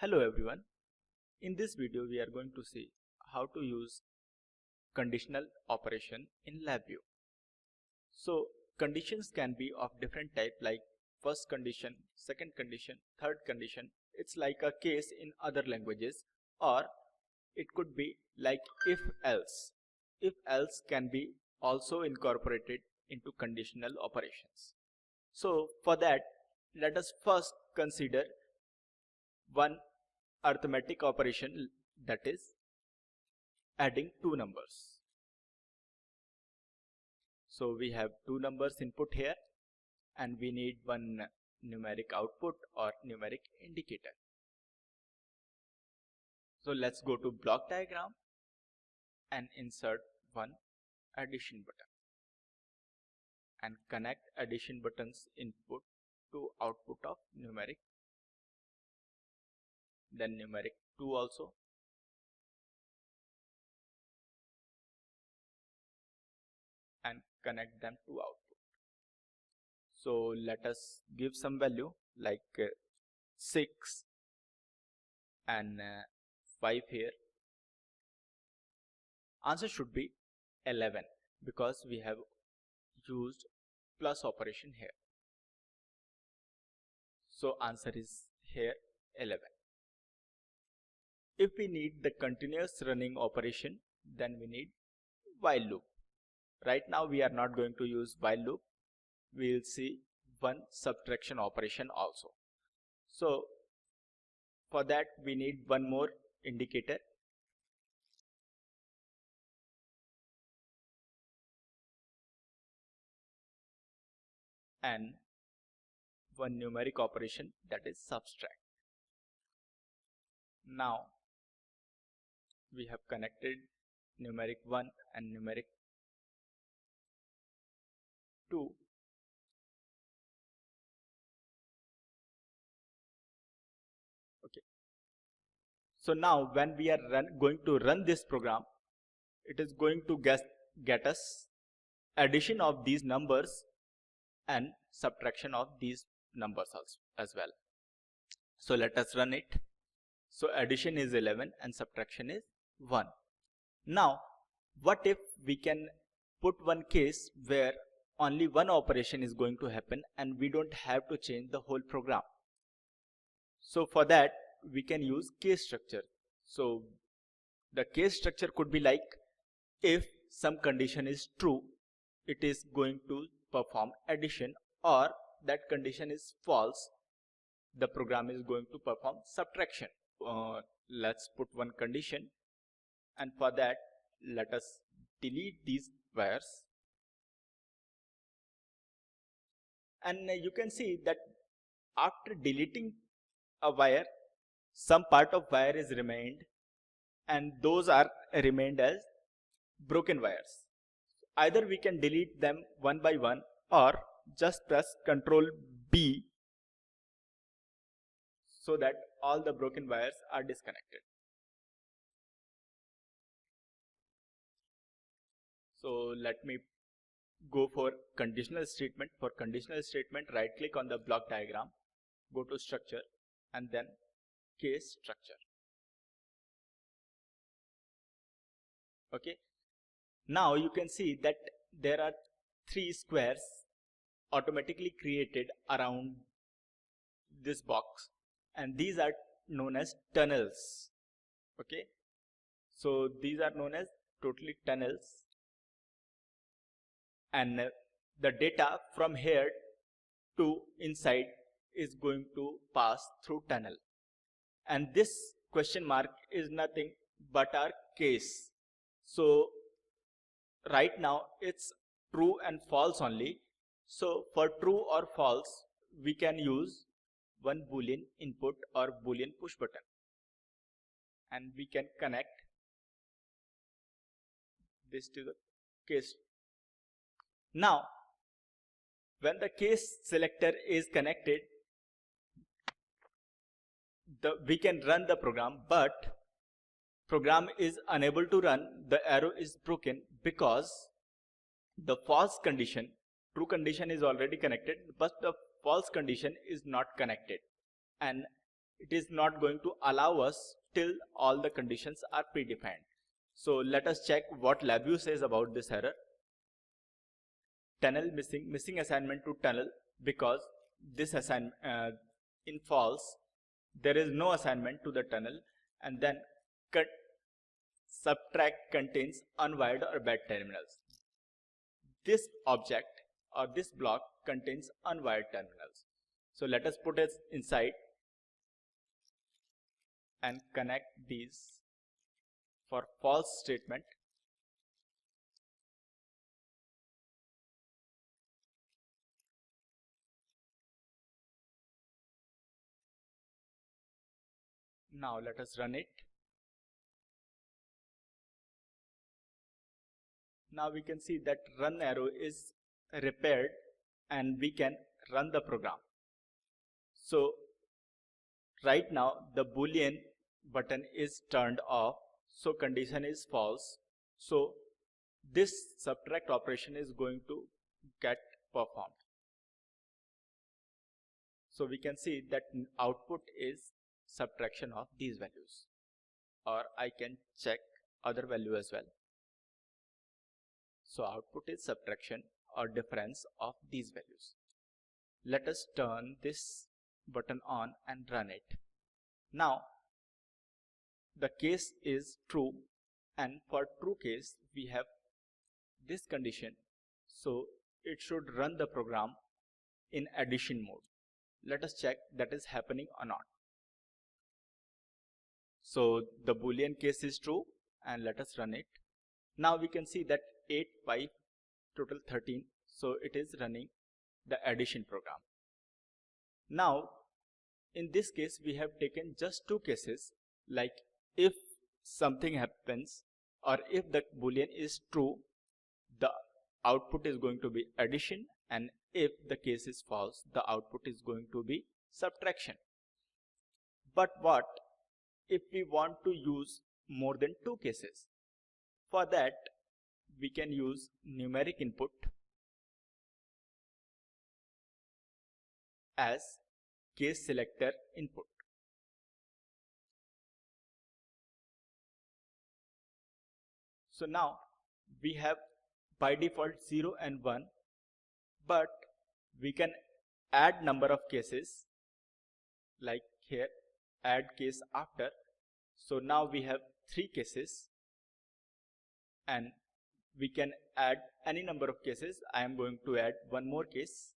Hello everyone. In this video we are going to see how to use conditional operation in LabVIEW. So conditions can be of different type like first condition, second condition, third condition. It's like a case in other languages, or it could be like if else. If else can be also incorporated into conditional operations. So for that, let us first consider one arithmetic operation, that is adding two numbers. So we have two numbers input here and we need one numeric output or numeric indicator. So let's go to block diagram and insert one addition button and connect addition button's input to output of numeric, then numeric 2 also, and connect them to output. So let us give some value like 6 and 5 here. Answer should be 11 because we have used plus operation here. So answer is here 11. If we need the continuous running operation, then we need while loop. Right now we are not going to use while loop. We will see one subtraction operation also. So for that we need one more indicator. And one numeric operation, that is subtract. Now we have connected numeric 1 and numeric 2. Okay. So now when we are going to run this program, it is going to get us addition of these numbers and subtraction of these numbers also as well. So let us run it. So addition is 11 and subtraction is 1. Now what if we can put one case where only one operation is going to happen and we don't have to change the whole program? So for that we can use case structure. So the case structure could be like, if some condition is true, it is going to perform addition, or that condition is false, the program is going to perform subtraction. Let's put one condition, and for that let us delete these wires, and you can see that after deleting a wire, some part of wire is remained, and those are remained as broken wires. Either we can delete them one by one, or just press Ctrl B so that all the broken wires are disconnected. So let me go for conditional statement. For conditional statement, right click on the block diagram, go to structure and then case structure. Okay. Now you can see that there are 3 squares automatically created around this box, and these are known as tunnels. Okay. So these are known as totally tunnels, and the data from here to inside is going to pass through tunnel, and this question mark is nothing but our case. So right now it's true and false only. So for true or false we can use one boolean input or boolean push button, and we can connect this to the case. Now when the case selector is connected, we can run the program, but program is unable to run. The arrow is broken because the false condition, true condition is already connected, but the false condition is not connected, and it is not going to allow us till all the conditions are predefined. So let us check what LabVIEW says about this error. Tunnel missing assignment to tunnel, because this assignment in false there is no assignment to the tunnel, and then subtract contains unwired or bad terminals. This object or this block contains unwired terminals. So let us put it inside and connect these for false statement. Now let us run it. Now we can see that run arrow is repaired and we can run the program. So right now the boolean button is turned off, so condition is false. So this subtract operation is going to get performed. So we can see that output is subtraction of these values, or I can check other value as well. So output is subtraction or difference of these values. Let us turn this button on and run it. Now the case is true, and for true case we have this condition, so it should run the program in addition mode. Let us check that is happening or not. So the boolean case is true, and let us run it. Now we can see that 8, 5, total 13, so it is running the addition program. Now in this case we have taken just two cases, like if something happens or if the boolean is true, the output is going to be addition, and if the case is false, the output is going to be subtraction. But what if we want to use more than two cases? For that we can use numeric input as case selector input. So now we have by default 0 and 1, but we can add number of cases, like here add case after. So now we have 3 cases, and we can add any number of cases. I am going to add one more case.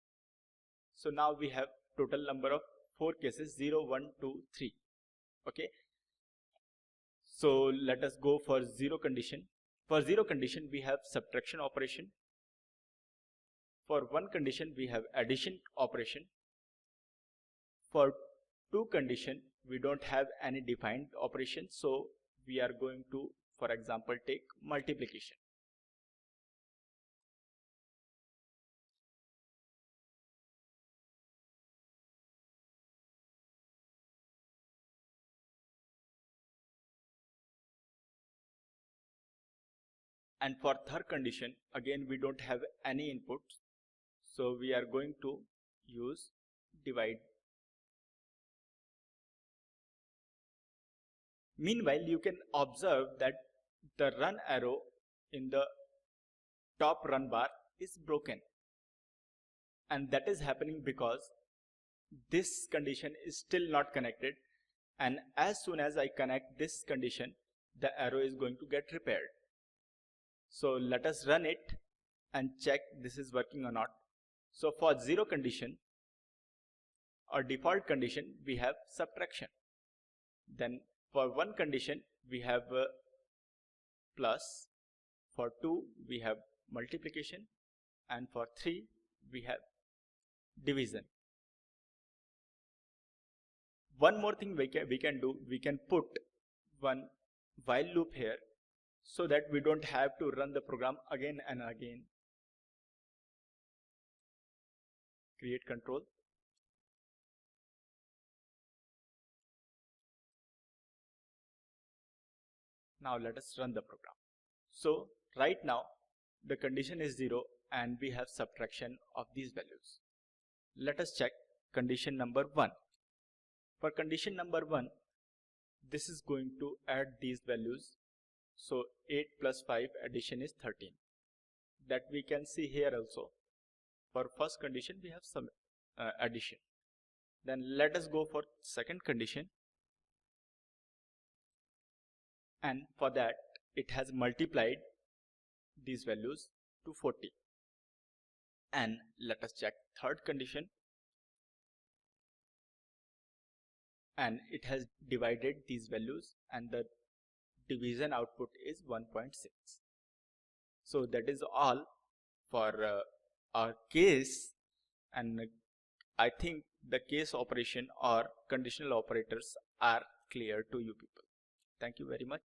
So now we have total number of 4 cases, 0, 1, 2, 3. Okay. So let us go for 0 condition. For 0 condition we have subtraction operation. For 1 condition we have addition operation. For 2 condition we don't have any defined operation, so we are going to, for example, take multiplication. And for third condition, again we don't have any inputs, so we are going to use divide. Meanwhile, you can observe that the run arrow in the top run bar is broken, and that is happening because this condition is still not connected, and as soon as I connect this condition, the arrow is going to get repaired. So let us run it and check this is working or not. So for 0 condition or default condition we have subtraction. Then for 1 condition we have plus, for 2 we have multiplication, and for 3 we have division. One more thing we can do, we can put one while loop here, so that we don't have to run the program again and again. Create control. Now let us run the program. So right now the condition is 0 and we have subtraction of these values. Let us check condition number 1. For condition number 1, this is going to add these values. So 8 plus 5 addition is 13. That we can see here also. For first condition we have some addition. Then let us go for second condition, and for that it has multiplied these values to 40. And let us check third condition, and it has divided these values and the division output is 1.6. So that is all for our case, and I think the case operation or conditional operators are clear to you people. Thank you very much.